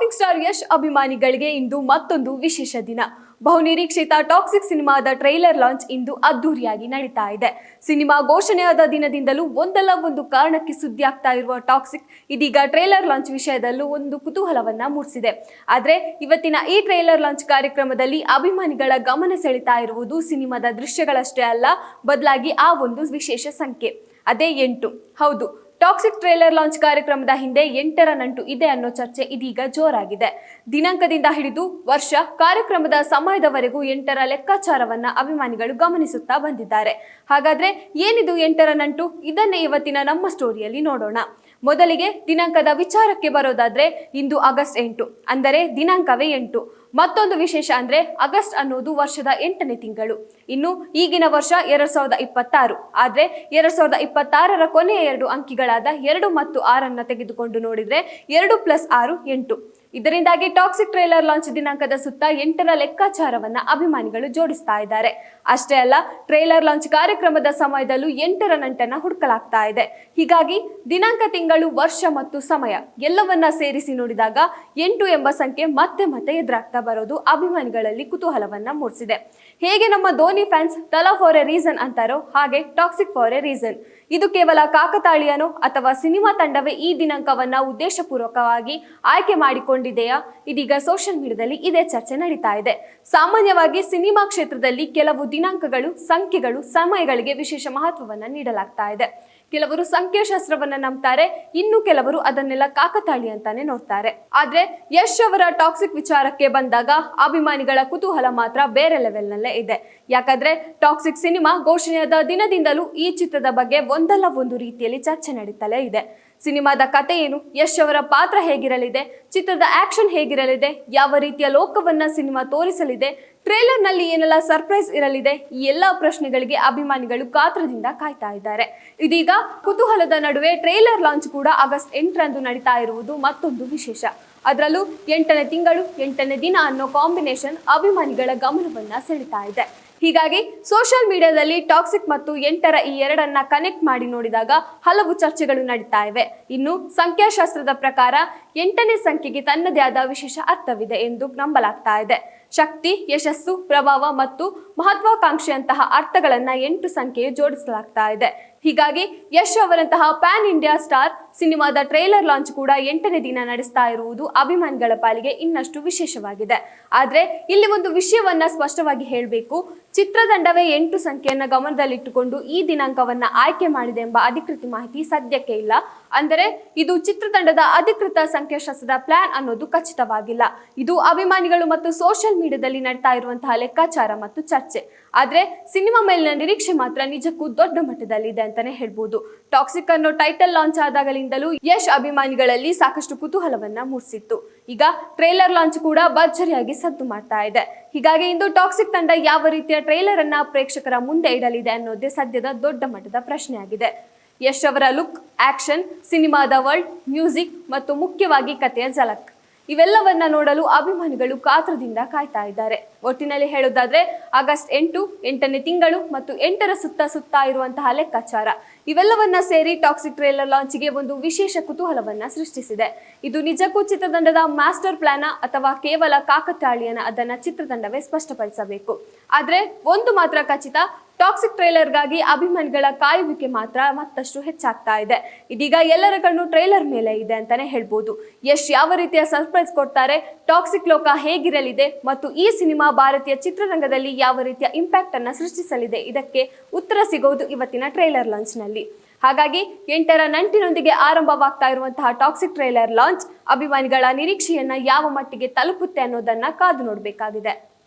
Toxic star Yash ಅಭಿಮಾನಿಗಳಿಗೆ ಇಂದು ಮತ್ತೊಂದು ವಿಶೇಷ ದಿನ. ಬಹುನಿರೀಕ್ಷಿತ ಟಾಕ್ಸಿಕ್ ಸಿನಿಮಾದ ಟ್ರೈಲರ್ ಲಾಂಚ್ ಇಂದು ಅದ್ದೂರಿಯಾಗಿ ನಡೀತಾ ಇದೆ. ಸಿನಿಮಾ ಘೋಷಣೆಯಾದ ದಿನದಿಂದಲೂ ಒಂದಲ್ಲ ಒಂದು ಕಾರಣಕ್ಕೆ ಸುದ್ದಿ ಆಗ್ತಾ ಇರುವ ಟಾಕ್ಸಿಕ್ ಇದೀಗ ಟ್ರೈಲರ್ ಲಾಂಚ್ ವಿಷಯದಲ್ಲೂ ಒಂದು ಕುತೂಹಲವನ್ನ ಮೂಡಿಸಿದೆ. ಆದ್ರೆ ಇವತ್ತಿನ ಈ ಟ್ರೈಲರ್ ಲಾಂಚ್ ಕಾರ್ಯಕ್ರಮದಲ್ಲಿ ಅಭಿಮಾನಿಗಳ ಗಮನ ಸೆಳೆತಾ ಇರುವುದು ಸಿನಿಮಾದ ದೃಶ್ಯಗಳಷ್ಟೇ ಅಲ್ಲ, ಬದಲಾಗಿ ಆ ಒಂದು ವಿಶೇಷ ಸಂಖ್ಯೆ, ಅದೇ 8. ಹೌದು, ಟಾಕ್ಸಿಕ್ ಟ್ರೈಲರ್ ಲಾಂಚ್ ಕಾರ್ಯಕ್ರಮದ ಹಿಂದೆ 8ರ ನಂಟು ಇದೆ ಅನ್ನೋ ಚರ್ಚೆ ಇದೀಗ ಜೋರಾಗಿದೆ. ದಿನಾಂಕದಿಂದ ಹಿಡಿದು ವರ್ಷ, ಕಾರ್ಯಕ್ರಮದ ಸಮಯದವರೆಗೂ 8ರ ಲೆಕ್ಕಾಚಾರವನ್ನ ಅಭಿಮಾನಿಗಳು ಗಮನಿಸುತ್ತಾ ಬಂದಿದ್ದಾರೆ. ಹಾಗಾದ್ರೆ ಏನಿದು 8ರ ನಂಟು? ಇದನ್ನೇ ಇವತ್ತಿನ ನಮ್ಮ ಸ್ಟೋರಿಯಲ್ಲಿ ನೋಡೋಣ. ಮೊದಲಿಗೆ ದಿನಾಂಕದ ವಿಚಾರಕ್ಕೆ ಬರೋದಾದ್ರೆ, ಇಂದು ಆಗಸ್ಟ್ 8, ಅಂದರೆ ದಿನಾಂಕವೇ 8. ಮತ್ತೊಂದು ವಿಶೇಷ ಅಂದ್ರೆ ಆಗಸ್ಟ್ ಅನ್ನೋದು ವರ್ಷದ 8ನೇ ತಿಂಗಳು. ಇನ್ನು ಈಗಿನ ವರ್ಷ 2026, ಆದ್ರೆ 2026ರ ಕೊನೆಯ 2 ಅಂಕಿಗಳಾದ 2 ಮತ್ತು 6 ತೆಗೆದುಕೊಂಡು ನೋಡಿದ್ರೆ 2 + 6 8. ಇದರಿಂದಾಗಿ ಟಾಕ್ಸಿಕ್ ಟ್ರೈಲರ್ ಲಾಂಚ್ ದಿನಾಂಕದ ಸುತ್ತ 8ರ ಲೆಕ್ಕಾಚಾರವನ್ನ ಅಭಿಮಾನಿಗಳು ಜೋಡಿಸ್ತಾ ಇದ್ದಾರೆ. ಅಷ್ಟೇ ಅಲ್ಲ, ಟ್ರೈಲರ್ ಲಾಂಚ್ ಕಾರ್ಯಕ್ರಮದ ಸಮಯದಲ್ಲೂ 8ರ ನಂಟನ್ನ ಹುಡುಕಲಾಗ್ತಾ ಇದೆ. ಹೀಗಾಗಿ ದಿನಾಂಕ, ತಿಂಗಳು, ವರ್ಷ ಮತ್ತು ಸಮಯ ಎಲ್ಲವನ್ನ ಸೇರಿಸಿ ನೋಡಿದಾಗ 8 ಎಂಬ ಸಂಖ್ಯೆ ಮತ್ತೆ ಎದುರಾಗ್ತಾ ಬರೋದು ಅಭಿಮಾನಿಗಳಲ್ಲಿ ಕುತೂಹಲವನ್ನ ಮೂಡಿಸಿದೆ. ಹೇಗೆ ನಮ್ಮ ಧೋನಿ ಫ್ಯಾನ್ಸ್ ತಲಾ ಫಾರ್ ಎ ರೀಸನ್ ಅಂತಾರೋ, ಹಾಗೆ ಟಾಕ್ಸಿಕ್ ಫಾರ್ ಎ ರೀಸನ್. ಇದು ಕೇವಲ ಕಾಕತಾಳೀಯನೋ ಅಥವಾ ಸಿನಿಮಾ ತಂಡವೇ ಈ ದಿನಾಂಕವನ್ನ ಉದ್ದೇಶಪೂರ್ವಕವಾಗಿ ಆಯ್ಕೆ ಮಾಡಿಕೊಂಡಿದೆಯಾ? ಇದೀಗ ಸೋಷಿಯಲ್ ಮೀಡಿಯಾದಲ್ಲಿ ಇದೇ ಚರ್ಚೆ ನಡೀತಾ ಇದೆ. ಸಾಮಾನ್ಯವಾಗಿ ಸಿನಿಮಾ ಕ್ಷೇತ್ರದಲ್ಲಿ ಕೆಲವು ದಿನಾಂಕಗಳು, ಸಂಖ್ಯೆಗಳು, ಸಮಯಗಳಿಗೆ ವಿಶೇಷ ಮಹತ್ವವನ್ನ ನೀಡಲಾಗ್ತಾ ಇದೆ. ಕೆಲವರು ಸಂಖ್ಯಾಶಾಸ್ತ್ರವನ್ನ ನಂಬ್ತಾರೆ, ಇನ್ನು ಕೆಲವರು ಅದನ್ನೆಲ್ಲ ಕಾಕತಾಳಿ ಅಂತಾನೆ ನೋಡ್ತಾರೆ. ಆದ್ರೆ ಯಶ್ ಅವರ ಟಾಕ್ಸಿಕ್ ವಿಚಾರಕ್ಕೆ ಬಂದಾಗ ಅಭಿಮಾನಿಗಳ ಕುತೂಹಲ ಮಾತ್ರ ಬೇರೆ ಲೆವೆಲ್ ನಲ್ಲೇ ಇದೆ. ಯಾಕಂದ್ರೆ ಟಾಕ್ಸಿಕ್ ಸಿನಿಮಾ ಘೋಷಣೆಯಾದ ದಿನದಿಂದಲೂ ಈ ಚಿತ್ರದ ಬಗ್ಗೆ ಒಂದಲ್ಲ ಒಂದು ರೀತಿಯಲ್ಲಿ ಚರ್ಚೆ ನಡೀತಲೇ ಇದೆ. ಸಿನಿಮಾದ ಕತೆ ಏನು, ಯಶ್ ಅವರ ಪಾತ್ರ ಹೇಗಿರಲಿದೆ, ಚಿತ್ರದ ಆಕ್ಷನ್ ಹೇಗಿರಲಿದೆ, ಯಾವ ರೀತಿಯ ಲೋಕವನ್ನ ಸಿನಿಮಾ ತೋರಿಸಲಿದೆ, ಟ್ರೇಲರ್ ನಲ್ಲಿ ಏನೆಲ್ಲ ಸರ್ಪ್ರೈಸ್ ಇರಲಿದೆ, ಈ ಎಲ್ಲಾ ಪ್ರಶ್ನೆಗಳಿಗೆ ಅಭಿಮಾನಿಗಳು ಕಾತ್ರದಿಂದ ಕಾಯ್ತಾ ಇದ್ದಾರೆ. ಇದೀಗ ಕುತೂಹಲದ ನಡುವೆ ಟ್ರೇಲರ್ ಲಾಂಚ್ ಕೂಡ ಆಗಸ್ಟ್ 8ರಂದು ನಡೀತಾ ಇರುವುದು ಮತ್ತೊಂದು ವಿಶೇಷ. ಅದರಲ್ಲೂ 8ನೇ ತಿಂಗಳು 8ನೇ ದಿನ ಅನ್ನೋ ಕಾಂಬಿನೇಷನ್ ಅಭಿಮಾನಿಗಳ ಗಮನವನ್ನ ಸೆಳೀತಾ ಇದೆ. ಹೀಗಾಗಿ ಸೋಷಿಯಲ್ ಮೀಡಿಯಾದಲ್ಲಿ ಟಾಕ್ಸಿಕ್ ಮತ್ತು 8ರ ಈ ಎರಡನ್ನ ಕನೆಕ್ಟ್ ಮಾಡಿ ನೋಡಿದಾಗ ಹಲವು ಚರ್ಚೆಗಳು ನಡೀತಾ ಇವೆ. ಇನ್ನು ಸಂಖ್ಯಾಶಾಸ್ತ್ರದ ಪ್ರಕಾರ 8ನೇ ಸಂಖ್ಯೆಗೆ ತನ್ನದೇ ಆದ ವಿಶೇಷ ಅರ್ಥವಿದೆ ಎಂದು ನಂಬಲಾಗ್ತಾ ಇದೆ. ಶಕ್ತಿ, ಯಶಸ್ಸು, ಪ್ರಭಾವ ಮತ್ತು ಮಹತ್ವಾಕಾಂಕ್ಷೆಯಂತಹ ಅರ್ಥಗಳನ್ನ 8 ಸಂಖ್ಯೆಯು ಜೋಡಿಸಲಾಗ್ತಾ ಇದೆ. ಹೀಗಾಗಿ ಯಶ್ ಅವರಂತಹ ಪ್ಯಾನ್ ಇಂಡಿಯಾ ಸ್ಟಾರ್ ಸಿನಿಮಾದ ಟ್ರೈಲರ್ ಲಾಂಚ್ ಕೂಡ 8ನೇ ದಿನ ನಡೆಸ್ತಾ ಇರುವುದು ಅಭಿಮಾನಿಗಳ ಪಾಲಿಗೆ ಇನ್ನಷ್ಟು ವಿಶೇಷವಾಗಿದೆ. ಆದ್ರೆ ಇಲ್ಲಿ ಒಂದು ವಿಷಯವನ್ನ ಸ್ಪಷ್ಟವಾಗಿ ಹೇಳಬೇಕು. ಚಿತ್ರತಂಡವೇ 8 ಸಂಖ್ಯೆಯನ್ನ ಗಮನದಲ್ಲಿಟ್ಟುಕೊಂಡು ಈ ದಿನಾಂಕವನ್ನ ಆಯ್ಕೆ ಮಾಡಿದೆ ಎಂಬ ಅಧಿಕೃತ ಮಾಹಿತಿ ಸದ್ಯಕ್ಕೆ ಇಲ್ಲ. ಅಂದರೆ ಇದು ಚಿತ್ರತಂಡದ ಅಧಿಕೃತ ಸಂಖ್ಯಾಶಾಸ್ತ್ರದ ಪ್ಲಾನ್ ಅನ್ನೋದು ಖಚಿತವಾಗಿಲ್ಲ. ಇದು ಅಭಿಮಾನಿಗಳು ಮತ್ತು ಸೋಷಿಯಲ್ ಮೀಡಿಯಾದಲ್ಲಿ ನಡೀತಾ ಇರುವಂತಹ ಲೆಕ್ಕಾಚಾರ ಮತ್ತು ಚರ್ಚೆ. ಆದ್ರೆ ಸಿನಿಮಾ ಮೇಲಿನ ನಿರೀಕ್ಷೆ ಮಾತ್ರ ನಿಜಕ್ಕೂ ದೊಡ್ಡ ಮಟ್ಟದಲ್ಲಿದೆ ಅಂತಾನೆ ಹೇಳ್ಬೋದು. ಟಾಕ್ಸಿಕ್ ಅನ್ನೋ ಟೈಟಲ್ ಲಾಂಚ್ ಆದಾಗಲಿಂದಲೂ ಯಶ್ ಅಭಿಮಾನಿಗಳಲ್ಲಿ ಸಾಕಷ್ಟು ಕುತೂಹಲವನ್ನ ಮೂಡಿಸಿತ್ತು. ಈಗ ಟ್ರೈಲರ್ ಲಾಂಚ್ ಕೂಡ ಭರ್ಜರಿಯಾಗಿ ಸದ್ದು ಮಾಡ್ತಾ ಇದೆ. ಹೀಗಾಗಿ ಇಂದು ಟಾಕ್ಸಿಕ್ ತಂಡ ಯಾವ ರೀತಿಯ ಟ್ರೈಲರ್ ಅನ್ನ ಪ್ರೇಕ್ಷಕರ ಮುಂದೆ ಇಡಲಿದೆ ಅನ್ನೋದೇ ಸದ್ಯದ ದೊಡ್ಡ ಮಟ್ಟದ ಪ್ರಶ್ನೆಯಾಗಿದೆ. ಯಶ್ ಅವರ ಲುಕ್, ಆಕ್ಷನ್, ಸಿನಿಮಾದ ವರ್ಲ್ಡ್, ಮ್ಯೂಸಿಕ್ ಮತ್ತು ಮುಖ್ಯವಾಗಿ ಕಥೆಯ ಝಲಕ್ ಇವೆಲ್ಲವನ್ನ ನೋಡಲು ಅಭಿಮಾನಿಗಳು ಕಾತ್ರದಿಂದ ಕಾಯ್ತಾ ಇದ್ದಾರೆ. ಒಟ್ಟಿನಲ್ಲಿ ಹೇಳೋದಾದ್ರೆ ಆಗಸ್ಟ್ 8, 8ನೇ ತಿಂಗಳು ಮತ್ತು 8ರ ಸುತ್ತ ಇರುವಂತಹ ಲೆಕ್ಕಾಚಾರ ಇವೆಲ್ಲವನ್ನ ಸೇರಿ ಟಾಕ್ಸಿಕ್ ಟ್ರೈಲರ್ ಲಾಂಚ್ಗೆ ಒಂದು ವಿಶೇಷ ಕುತೂಹಲವನ್ನ ಸೃಷ್ಟಿಸಿದೆ. ಇದು ನಿಜಕ್ಕೂ ಚಿತ್ರತಂಡದ ಮಾಸ್ಟರ್ ಪ್ಲಾನ ಅಥವಾ ಕೇವಲ ಕಾಕತಾಳೀಯನ? ಅದನ್ನ ಚಿತ್ರತಂಡವೇ ಸ್ಪಷ್ಟಪಡಿಸಬೇಕು. ಆದ್ರೆ ಒಂದು ಮಾತ್ರ ಖಚಿತ, ಟಾಕ್ಸಿಕ್ ಟ್ರೈಲರ್ಗಾಗಿ ಅಭಿಮಾನಿಗಳ ಕಾಯುವಿಕೆ ಮಾತ್ರ ಮತ್ತಷ್ಟು ಹೆಚ್ಚಾಗ್ತಾ ಇದೆ. ಇದೀಗ ಎಲ್ಲರ ಕಣ್ಣು ಟ್ರೈಲರ್ ಮೇಲೆ ಇದೆ ಅಂತಾನೆ ಹೇಳ್ಬೋದು. ಯಶ್ ಯಾವ ರೀತಿಯ ಸರ್ಪ್ರೈಸ್ ಕೊಡ್ತಾರೆ, ಟಾಕ್ಸಿಕ್ ಲೋಕ ಹೇಗಿರಲಿದೆ ಮತ್ತು ಈ ಸಿನಿಮಾ ಭಾರತೀಯ ಚಿತ್ರರಂಗದಲ್ಲಿ ಯಾವ ರೀತಿಯ ಇಂಪ್ಯಾಕ್ಟ್ ಅನ್ನ ಸೃಷ್ಟಿಸಲಿದೆ, ಇದಕ್ಕೆ ಉತ್ತರ ಸಿಗೋದು ಇವತ್ತಿನ ಟ್ರೈಲರ್ ಲಾಂಚ್ ನಲ್ಲಿ. ಹಾಗಾಗಿ 8ರ ನಂಟಿನೊಂದಿಗೆ ಆರಂಭವಾಗ್ತಾ ಇರುವಂತಹ ಟಾಕ್ಸಿಕ್ ಟ್ರೈಲರ್ ಲಾಂಚ್ ಅಭಿಮಾನಿಗಳ ನಿರೀಕ್ಷೆಯನ್ನ ಯಾವ ಮಟ್ಟಿಗೆ ತಲುಪುತ್ತೆ ಅನ್ನೋದನ್ನ ಕಾದು ನೋಡಬೇಕಾಗಿದೆ.